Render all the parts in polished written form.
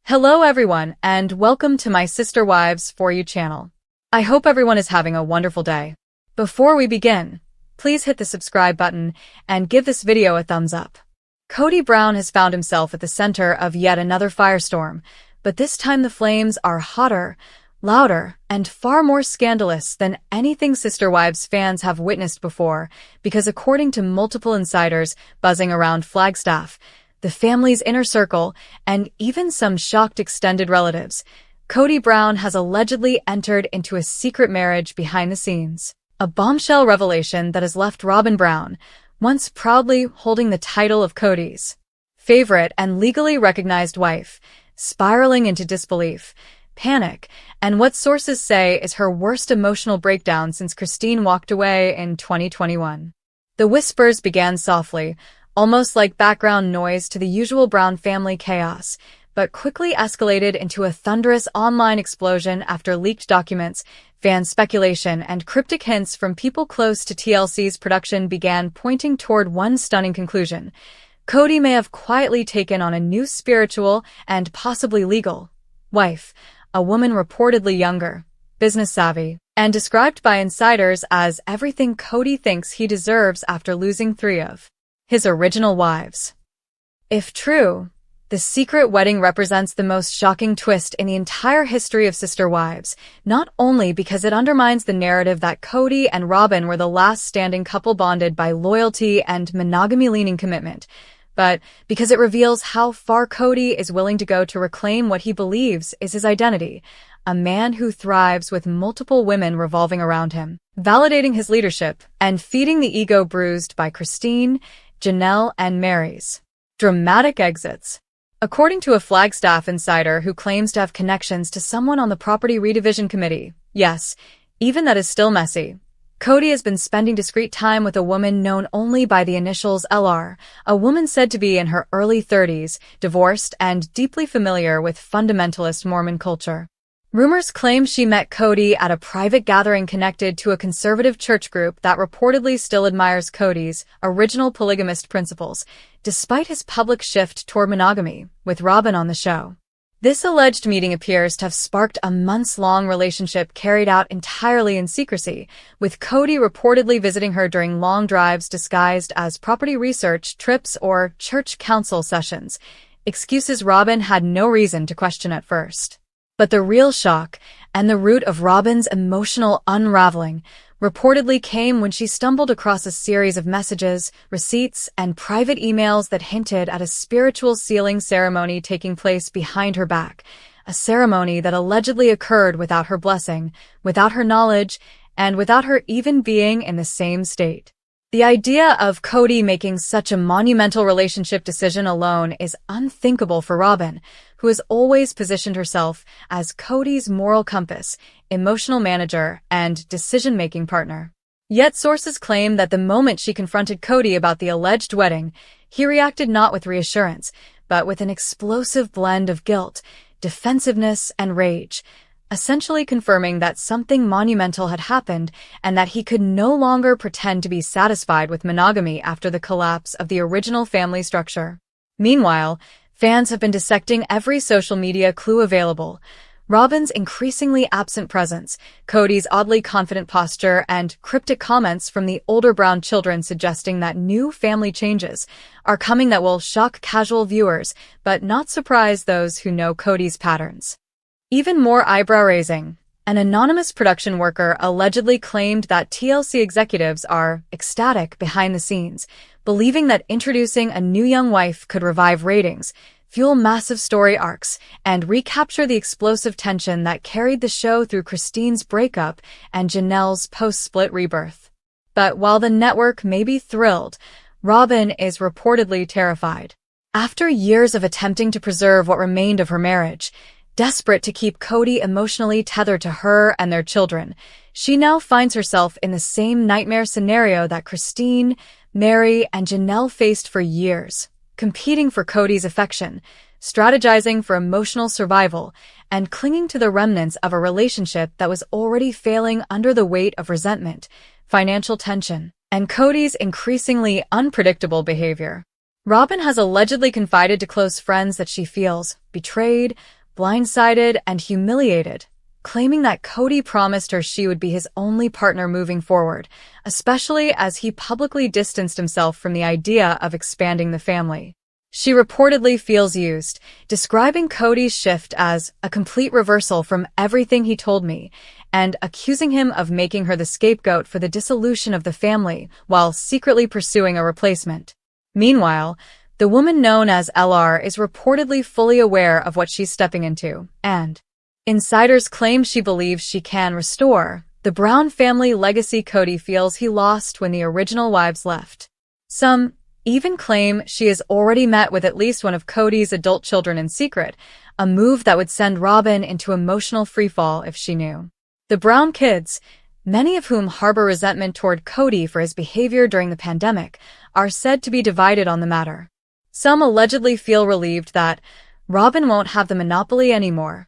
Hello everyone, and welcome to my Sister Wives For You channel. I hope everyone is having a wonderful day. Before we begin, please hit the subscribe button and give this video a thumbs up. Kody Brown has found himself at the center of yet another firestorm, but this time the flames are hotter, louder, and far more scandalous than anything Sister Wives fans have witnessed before, because according to multiple insiders buzzing around Flagstaff, the family's inner circle, and even some shocked extended relatives, Kody Brown has allegedly entered into a secret marriage behind the scenes. A bombshell revelation that has left Robyn Brown, once proudly holding the title of Kody's favorite and legally recognized wife, spiraling into disbelief, panic, and what sources say is her worst emotional breakdown since Christine walked away in 2021. The whispers began softly, almost like background noise to the usual Brown family chaos, but quickly escalated into a thunderous online explosion after leaked documents, fan speculation, and cryptic hints from people close to TLC's production began pointing toward one stunning conclusion. Kody may have quietly taken on a new spiritual and possibly legal wife, a woman reportedly younger, business-savvy, and described by insiders as everything Kody thinks he deserves after losing three of his original wives. If true, the secret wedding represents the most shocking twist in the entire history of Sister Wives, not only because it undermines the narrative that Kody and Robyn were the last standing couple bonded by loyalty and monogamy-leaning commitment, but because it reveals how far Kody is willing to go to reclaim what he believes is his identity, a man who thrives with multiple women revolving around him, validating his leadership and feeding the ego bruised by Christine, Janelle, and Mary's dramatic exits. According to a Flagstaff insider who claims to have connections to someone on the property redivision committee, yes, even that is still messy, Kody has been spending discreet time with a woman known only by the initials LR, a woman said to be in her early 30s, divorced, and deeply familiar with fundamentalist Mormon culture. Rumors claim she met Kody at a private gathering connected to a conservative church group that reportedly still admires Kody's original polygamist principles, despite his public shift toward monogamy, with Robyn on the show. This alleged meeting appears to have sparked a months-long relationship carried out entirely in secrecy, with Kody reportedly visiting her during long drives disguised as property research trips or church council sessions, excuses Robyn had no reason to question at first. But the real shock, and the root of Robyn's emotional unraveling, reportedly came when she stumbled across a series of messages, receipts, and private emails that hinted at a spiritual sealing ceremony taking place behind her back, a ceremony that allegedly occurred without her blessing, without her knowledge, and without her even being in the same state. The idea of Kody making such a monumental relationship decision alone is unthinkable for Robyn, who has always positioned herself as Kody's moral compass, emotional manager, and decision-making partner. Yet sources claim that the moment she confronted Kody about the alleged wedding, he reacted not with reassurance, but with an explosive blend of guilt, defensiveness, and rage, essentially confirming that something monumental had happened and that he could no longer pretend to be satisfied with monogamy after the collapse of the original family structure. Meanwhile, fans have been dissecting every social media clue available: Robyn's increasingly absent presence, Kody's oddly confident posture, and cryptic comments from the older Brown children suggesting that new family changes are coming that will shock casual viewers but not surprise those who know Kody's patterns. Even more eyebrow-raising, an anonymous production worker allegedly claimed that TLC executives are ecstatic behind the scenes, believing that introducing a new young wife could revive ratings, fuel massive story arcs, and recapture the explosive tension that carried the show through Christine's breakup and Janelle's post-split rebirth. But while the network may be thrilled, Robyn is reportedly terrified. After years of attempting to preserve what remained of her marriage, desperate to keep Kody emotionally tethered to her and their children, she now finds herself in the same nightmare scenario that Christine, Mary, and Janelle faced for years, competing for Kody's affection, strategizing for emotional survival, and clinging to the remnants of a relationship that was already failing under the weight of resentment, financial tension, and Kody's increasingly unpredictable behavior. Robyn has allegedly confided to close friends that she feels betrayed, blindsided and humiliated, claiming that Kody promised her she would be his only partner moving forward, especially as he publicly distanced himself from the idea of expanding the family. She reportedly feels used, describing Kody's shift as a complete reversal from everything he told me, and accusing him of making her the scapegoat for the dissolution of the family while secretly pursuing a replacement. Meanwhile, the woman known as LR is reportedly fully aware of what she's stepping into, and insiders claim she believes she can restore the Brown family legacy Kody feels he lost when the original wives left. Some even claim she has already met with at least one of Kody's adult children in secret, a move that would send Robyn into emotional freefall if she knew. The Brown kids, many of whom harbor resentment toward Kody for his behavior during the pandemic, are said to be divided on the matter. Some allegedly feel relieved that Robyn won't have the monopoly anymore,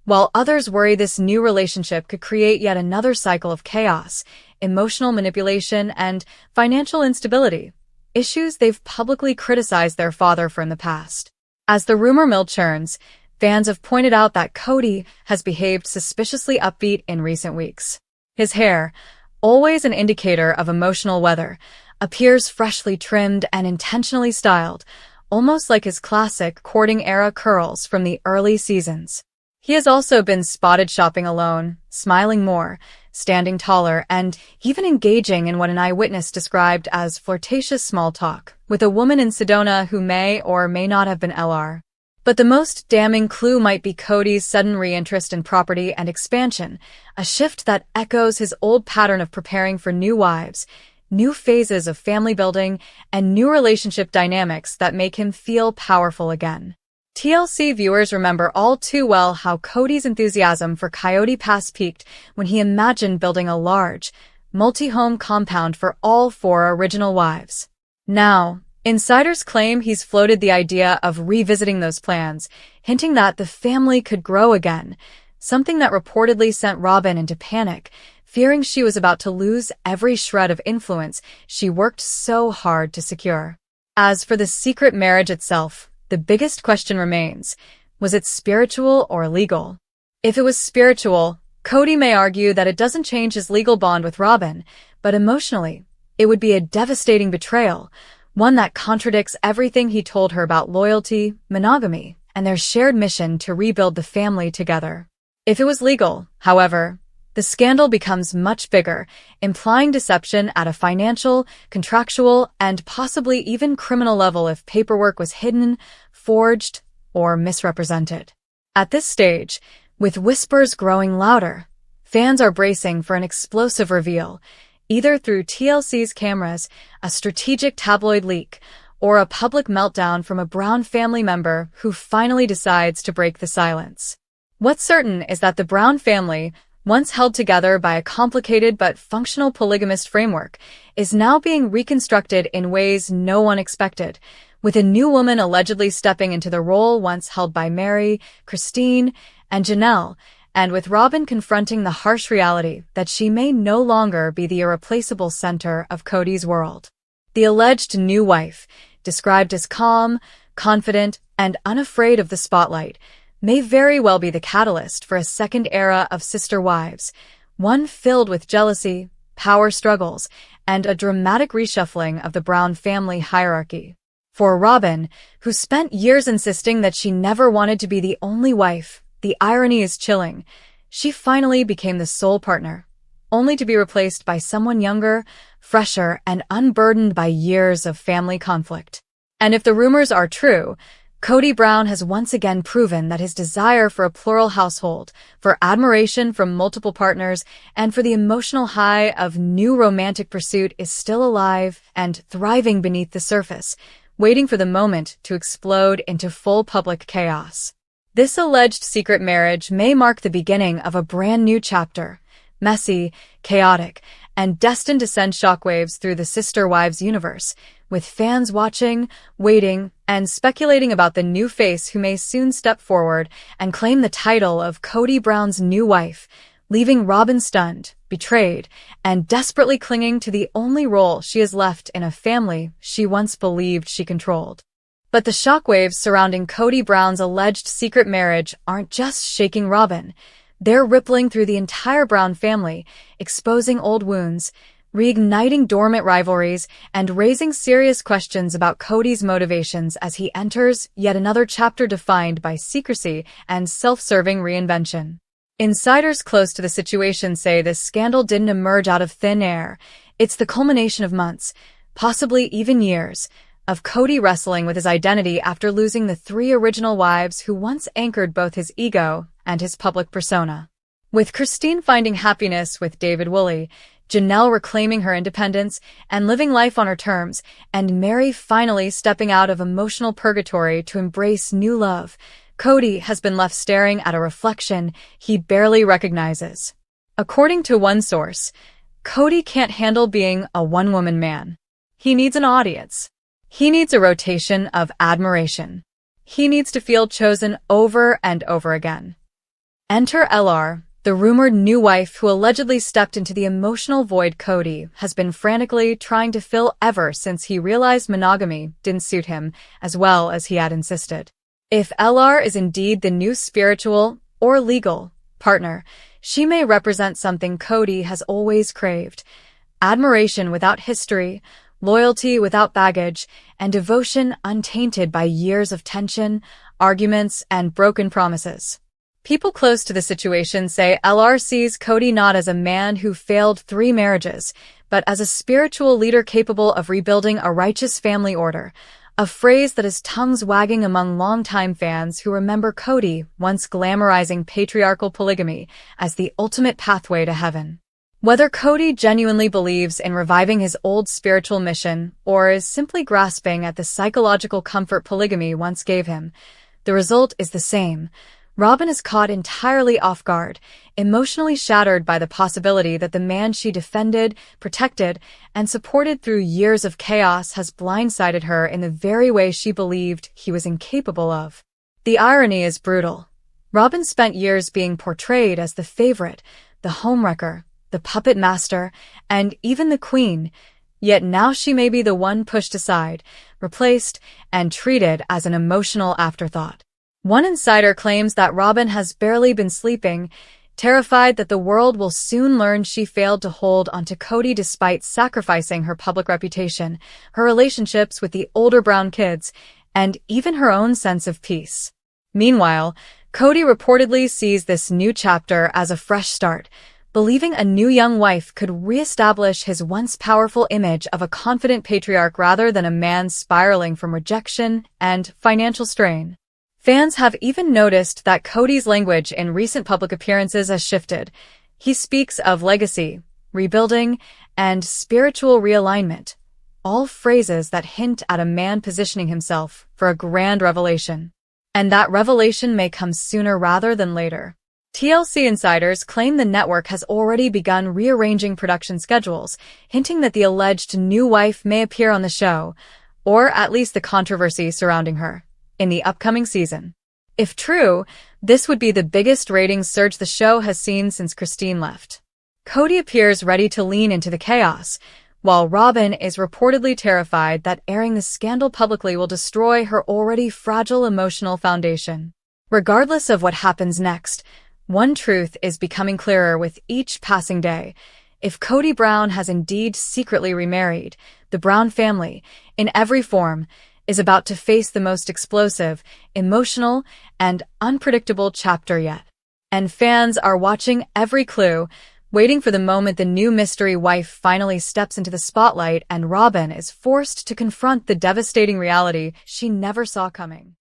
while others worry this new relationship could create yet another cycle of chaos, emotional manipulation, and financial instability, issues they've publicly criticized their father for in the past. As the rumor mill churns, fans have pointed out that Kody has behaved suspiciously upbeat in recent weeks. His hair, always an indicator of emotional weather, appears freshly trimmed and intentionally styled, almost like his classic courting-era curls from the early seasons. He has also been spotted shopping alone, smiling more, standing taller, and even engaging in what an eyewitness described as flirtatious small talk with a woman in Sedona who may or may not have been LR. But the most damning clue might be Kody's sudden reinterest in property and expansion, a shift that echoes his old pattern of preparing for new wives, new phases of family building, and new relationship dynamics that make him feel powerful again. TLC viewers remember all too well how Kody's enthusiasm for Coyote Pass peaked when he imagined building a large, multi-home compound for all 4 original wives. Now, insiders claim he's floated the idea of revisiting those plans, hinting that the family could grow again, something that reportedly sent Robyn into panic, fearing she was about to lose every shred of influence she worked so hard to secure. As for the secret marriage itself, the biggest question remains, was it spiritual or legal? If it was spiritual, Kody may argue that it doesn't change his legal bond with Robyn, but emotionally, it would be a devastating betrayal, one that contradicts everything he told her about loyalty, monogamy, and their shared mission to rebuild the family together. If it was legal, however, the scandal becomes much bigger, implying deception at a financial, contractual, and possibly even criminal level if paperwork was hidden, forged, or misrepresented. At this stage, with whispers growing louder, fans are bracing for an explosive reveal, either through TLC's cameras, a strategic tabloid leak, or a public meltdown from a Brown family member who finally decides to break the silence. What's certain is that the Brown family, once held together by a complicated but functional polygamist framework, is now being reconstructed in ways no one expected, with a new woman allegedly stepping into the role once held by Mary, Christine, and Janelle, and with Robyn confronting the harsh reality that she may no longer be the irreplaceable center of Kody's world. The alleged new wife, described as calm, confident, and unafraid of the spotlight, may very well be the catalyst for a second era of sister wives, one filled with jealousy, power struggles, and a dramatic reshuffling of the Brown family hierarchy. For Robyn, who spent years insisting that she never wanted to be the only wife, the irony is chilling. She finally became the sole partner, only to be replaced by someone younger, fresher, and unburdened by years of family conflict. And if the rumors are true, Kody Brown has once again proven that his desire for a plural household, for admiration from multiple partners, and for the emotional high of new romantic pursuit is still alive and thriving beneath the surface, waiting for the moment to explode into full public chaos. This alleged secret marriage may mark the beginning of a brand new chapter, messy, chaotic, and destined to send shockwaves through the Sister Wives universe, with fans watching, waiting, and speculating about the new face who may soon step forward and claim the title of Kody Brown's new wife, leaving Robyn stunned, betrayed, and desperately clinging to the only role she has left in a family she once believed she controlled. But the shockwaves surrounding Kody Brown's alleged secret marriage aren't just shaking Robyn. They're rippling through the entire Brown family, exposing old wounds, reigniting dormant rivalries, and raising serious questions about Kody's motivations as he enters yet another chapter defined by secrecy and self-serving reinvention. Insiders close to the situation say this scandal didn't emerge out of thin air. It's the culmination of months, possibly even years, of Kody wrestling with his identity after losing the 3 original wives who once anchored both his ego and his public persona. With Christine finding happiness with David Woolley, Janelle reclaiming her independence and living life on her terms, and Mary finally stepping out of emotional purgatory to embrace new love, Kody has been left staring at a reflection he barely recognizes. According to one source, Kody can't handle being a one-woman man. He needs an audience. He needs a rotation of admiration. He needs to feel chosen over and over again. Enter LR, the rumored new wife who allegedly stepped into the emotional void Kody has been frantically trying to fill ever since he realized monogamy didn't suit him as well as he had insisted. If LR is indeed the new spiritual or legal partner, she may represent something Kody has always craved: admiration without history, loyalty without baggage, and devotion untainted by years of tension, arguments, and broken promises. People close to the situation say LR sees Kody not as a man who failed 3 marriages, but as a spiritual leader capable of rebuilding a righteous family order, a phrase that is tongues wagging among longtime fans who remember Kody once glamorizing patriarchal polygamy as the ultimate pathway to heaven. Whether Kody genuinely believes in reviving his old spiritual mission or is simply grasping at the psychological comfort polygamy once gave him, the result is the same. Robyn is caught entirely off guard, emotionally shattered by the possibility that the man she defended, protected, and supported through years of chaos has blindsided her in the very way she believed he was incapable of. The irony is brutal. Robyn spent years being portrayed as the favorite, the homewrecker, the puppet master, and even the queen, yet now she may be the one pushed aside, replaced, and treated as an emotional afterthought. One insider claims that Robyn has barely been sleeping, terrified that the world will soon learn she failed to hold onto Kody despite sacrificing her public reputation, her relationships with the older Brown kids, and even her own sense of peace. Meanwhile, Kody reportedly sees this new chapter as a fresh start, believing a new young wife could re-establish his once powerful image of a confident patriarch rather than a man spiraling from rejection and financial strain. Fans have even noticed that Kody's language in recent public appearances has shifted. He speaks of legacy, rebuilding, and spiritual realignment, all phrases that hint at a man positioning himself for a grand revelation. And that revelation may come sooner rather than later. TLC insiders claim the network has already begun rearranging production schedules, hinting that the alleged new wife may appear on the show, or at least the controversy surrounding her, in the upcoming season. If true, this would be the biggest ratings surge the show has seen since Christine left. Kody appears ready to lean into the chaos, while Robyn is reportedly terrified that airing the scandal publicly will destroy her already fragile emotional foundation. Regardless of what happens next, one truth is becoming clearer with each passing day. If Kody Brown has indeed secretly remarried, the Brown family, in every form, is about to face the most explosive, emotional, and unpredictable chapter yet. And fans are watching every clue, waiting for the moment the new mystery wife finally steps into the spotlight and Robyn is forced to confront the devastating reality she never saw coming.